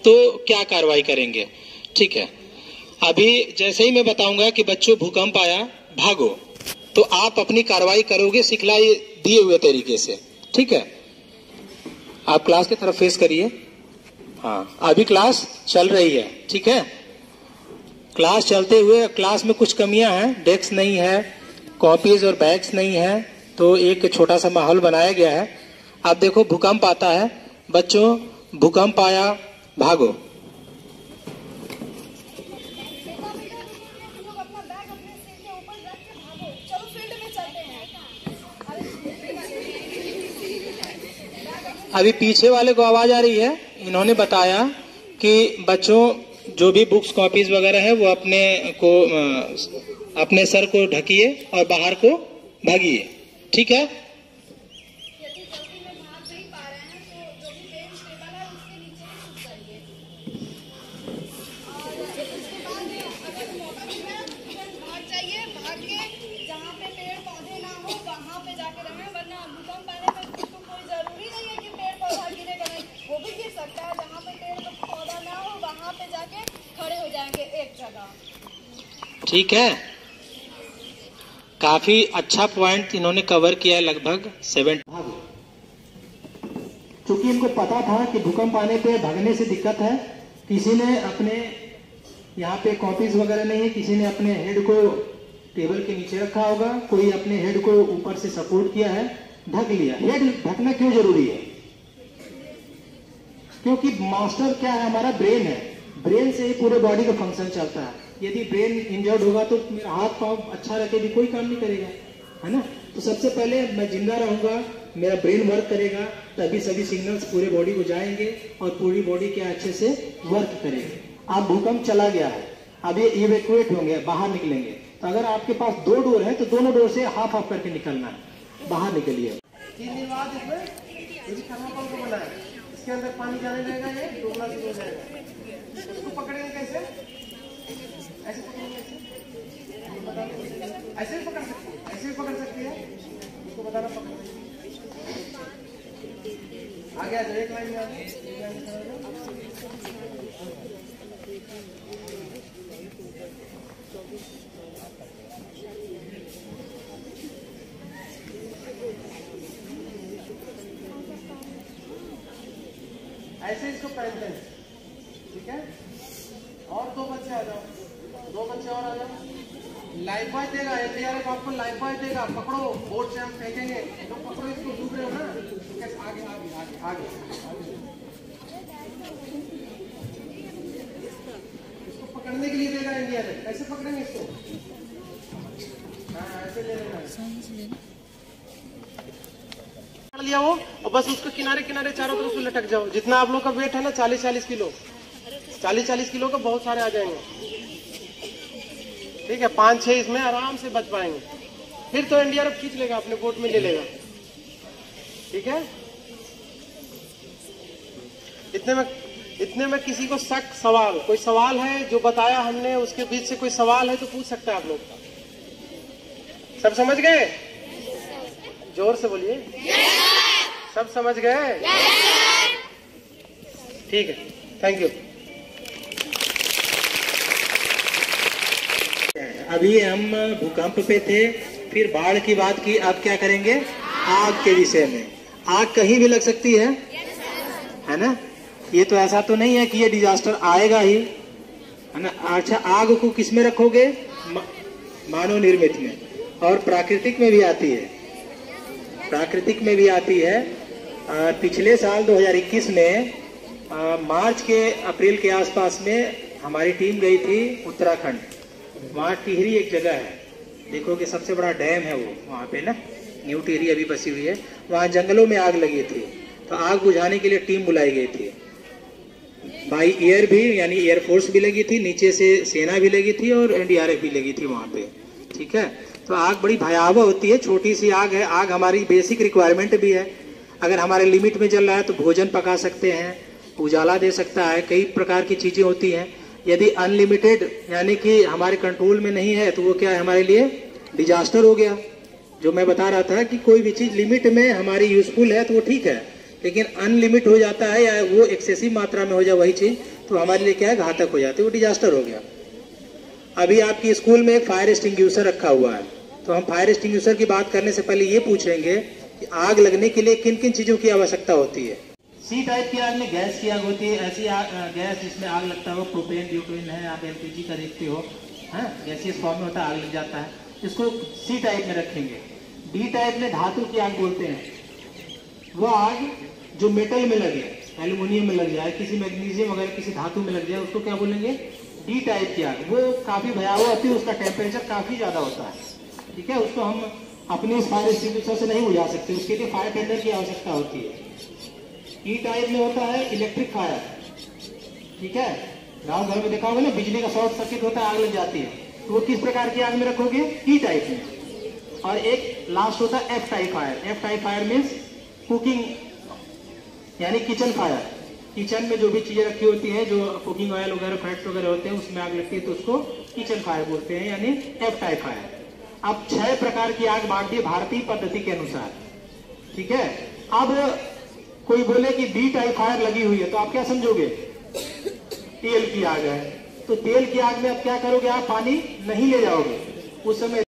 तो क्या कार्रवाई करेंगे। ठीक है, अभी जैसे ही मैं बताऊंगा कि बच्चों भूकंप आया भागो, तो आप अपनी कार्रवाई करोगे सिखलाई दिए हुए तरीके से। ठीक है, आप क्लास की तरफ फेस करिए। हाँ, अभी क्लास चल रही है। ठीक है, क्लास चलते हुए क्लास में कुछ कमियां हैं, डेस्क नहीं है, कॉपीज और बैग्स नहीं है, तो एक छोटा सा माहौल बनाया गया है। आप देखो भूकंप आता है, बच्चों भूकंप आया भागो। अभी पीछे वाले को आवाज आ रही है, इन्होंने बताया कि बच्चों जो भी बुक्स कॉपीज वगैरह है वो अपने सर को ढकिए और बाहर को भागिए। ठीक है, ठीक है, काफी अच्छा पॉइंट इन्होंने कवर किया है, लगभग 7। क्योंकि इनको पता था कि भूकंप आने पे भागने से दिक्कत है, किसी ने अपने यहाँ पे कॉपीज वगैरह नहीं है, किसी ने अपने हेड को टेबल के नीचे रखा होगा, कोई अपने हेड को ऊपर से सपोर्ट किया है, ढक लिया। हेड ढकना क्यों जरूरी है? क्योंकि मास्टर क्या है, हमारा ब्रेन है, ब्रेन से ही पूरे बॉडी का फंक्शन चलता है। यदि ब्रेन इंजर्ड होगा तो मेरा हाथ पांव अच्छा रखे भी कोई काम नहीं करेगा, है ना। तो सबसे पहले मैं जिंदा रहूंगा, मेरा ब्रेन वर्क करेगा, तभी सभी सिग्नल्स पूरे बॉडी को जाएंगे और पूरी बॉडी क्या अच्छे से वर्क करेगी। अब भूकंप चला गया है, अब ये इवैक्यूएट होंगे, बाहर निकलेंगे। तो अगर आपके पास 2 डोर है तो दोनों डोर से हाफ हाफ करके निकलना है, बाहर निकलिए। इसके अंदर पानी जाने लगेगा, ये डोबला हो जाएगा। इसको पकड़ेंगे कैसे? ऐसे पकड़ेंगे, ऐसे भी पकड़ सकते हैं, ऐसे भी पकड़ सकती है। इसको बताना पकड़ आगे आ जाओ, एक लाइन में आ जाओ। ऐसे इसको पहनते हैं, ठीक है। और 2 बच्चे आ जाओ, 2 बच्चे और आ जाओ। लाइफ बॉय देगा, एनडीआरएफ आपको लाइफ बॉय देगा, पकड़ो, बोर्ड से हम फेंकेंगे तो पकड़ो, इसको डूब रहे हो ना, कैसे आगे आगे आगे आगे आगे। इसको पकड़ने के लिए देगा एनडीआरएफ, कैसे पकड़ेंगे इसको? हाँ, ऐसे ले लेना, पकड़ लिया वो, और बस उसको किनारे किनारे चारों तरफ से लटक जाओ। जितना आप लोग का वेट है ना, 40-40 किलो, 40-40 किलो का बहुत सारे आ जाएंगे। ठीक है, 5-6 इसमें आराम से बच पाएंगे। फिर तो एनडीआरएफ खींच लेगा, अपने बोट में ले लेगा। ठीक है, इतने में किसी को शक, सवाल, कोई सवाल है जो बताया हमने उसके बीच से कोई सवाल है तो पूछ सकता है आप लोग का। सब समझ गए? जोर से बोलिए। सब समझ गए? ठीक है, थैंक यू। अभी हम भूकंप पे थे, फिर बाढ़ की बात की, अब क्या करेंगे? आग के विषय में। आग कहीं भी लग सकती है ना। ये तो ऐसा तो नहीं है कि ये डिजास्टर आएगा ही, है ना। अच्छा, आग को किस में रखोगे? मानव निर्मित में, और प्राकृतिक में भी आती है, प्राकृतिक में भी आती है। पिछले साल 2021 में मार्च के अप्रैल के आसपास में हमारी टीम गई थी उत्तराखंड। वहाँ टिहरी एक जगह है, देखो कि सबसे बड़ा डैम है वो, वहाँ पे ना न्यू टिहरी अभी बसी हुई है। वहाँ जंगलों में आग लगी थी, तो आग बुझाने के लिए टीम बुलाई गई थी। बाई एयर भी, यानी एयरफोर्स भी लगी थी, नीचे से सेना भी लगी थी और एनडीआरएफ भी लगी थी वहाँ पे। ठीक है, तो आग बड़ी भयावह होती है। छोटी सी आग है, आग हमारी बेसिक रिक्वायरमेंट भी है। अगर हमारे लिमिट में जल रहा है तो भोजन पका सकते हैं, उजाला दे सकता है, कई प्रकार की चीजें होती हैं। यदि अनलिमिटेड यानी कि हमारे कंट्रोल में नहीं है तो वो क्या है, हमारे लिए डिजास्टर हो गया। जो मैं बता रहा था कि कोई भी चीज लिमिट में हमारी यूजफुल है तो वो ठीक है, लेकिन अनलिमिट हो जाता है या वो एक्सेसिव मात्रा में हो जाए वही चीज, तो हमारे लिए क्या है, घातक हो जाती है, वो डिजास्टर हो गया। अभी आपकी स्कूल में एक फायर एक्सटिंग्विशर रखा हुआ है, तो हम फायर एक्सटिंग्विशर की बात करने से पहले ये पूछेंगे कि आग लगने के लिए किन किन चीजों की आवश्यकता होती है। सी टाइप की आग में गैस की आग होती है। ऐसी गैस जिसमें आग लगता है वो प्रोपेन, ब्यूटेन है, आप एलपीजी का देखते हो, हाँ, गैसियस फॉर्म में होता है, आग लग जाता है। इसको सी टाइप में रखेंगे। डी टाइप में धातु की आग बोलते हैं। वो आग जो मेटल में लगे, एल्यूमिनियम में लग जाए, किसी मैग्नीशियम वगैरह किसी धातु में लग जाए, उसको क्या बोलेंगे, डी टाइप की आग। वो काफी भयावह होती है, उसका टेम्परेचर काफी ज्यादा होता है, ठीक है। उसको हम अपने फायर एक्सटिंग्विशर से नहीं बुझा सकते, उसके लिए फायर टेंडर की आवश्यकता होती है। ई टाइप में होता है इलेक्ट्रिक फायर, ठीक है। गांव घर में देखा होगा ना, बिजली का शॉर्ट सर्किट होता है, आग लग जाती है, तो वो किस प्रकार की आग में रखोगे, ई टाइप में। और एक लास्ट होता है F type fire. F type fire means cooking, यानी किचन फायर। किचन में जो भी चीजें रखी होती हैं, जो कुकिंग ऑयल वगैरह, फैट्स वगैरह होते हैं, उसमें आग लगती है, तो उसको किचन फायर बोलते हैं, यानी एफ टाइप फायर। अब 6 प्रकार की आग बांट दी भारतीय पद्धति के अनुसार, ठीक है। अब कोई बोले कि बी टाइप फायर लगी हुई है, तो आप क्या समझोगे, तेल की आग है। तो तेल की आग में अब क्या करोगे, आप पानी नहीं ले जाओगे उस समय।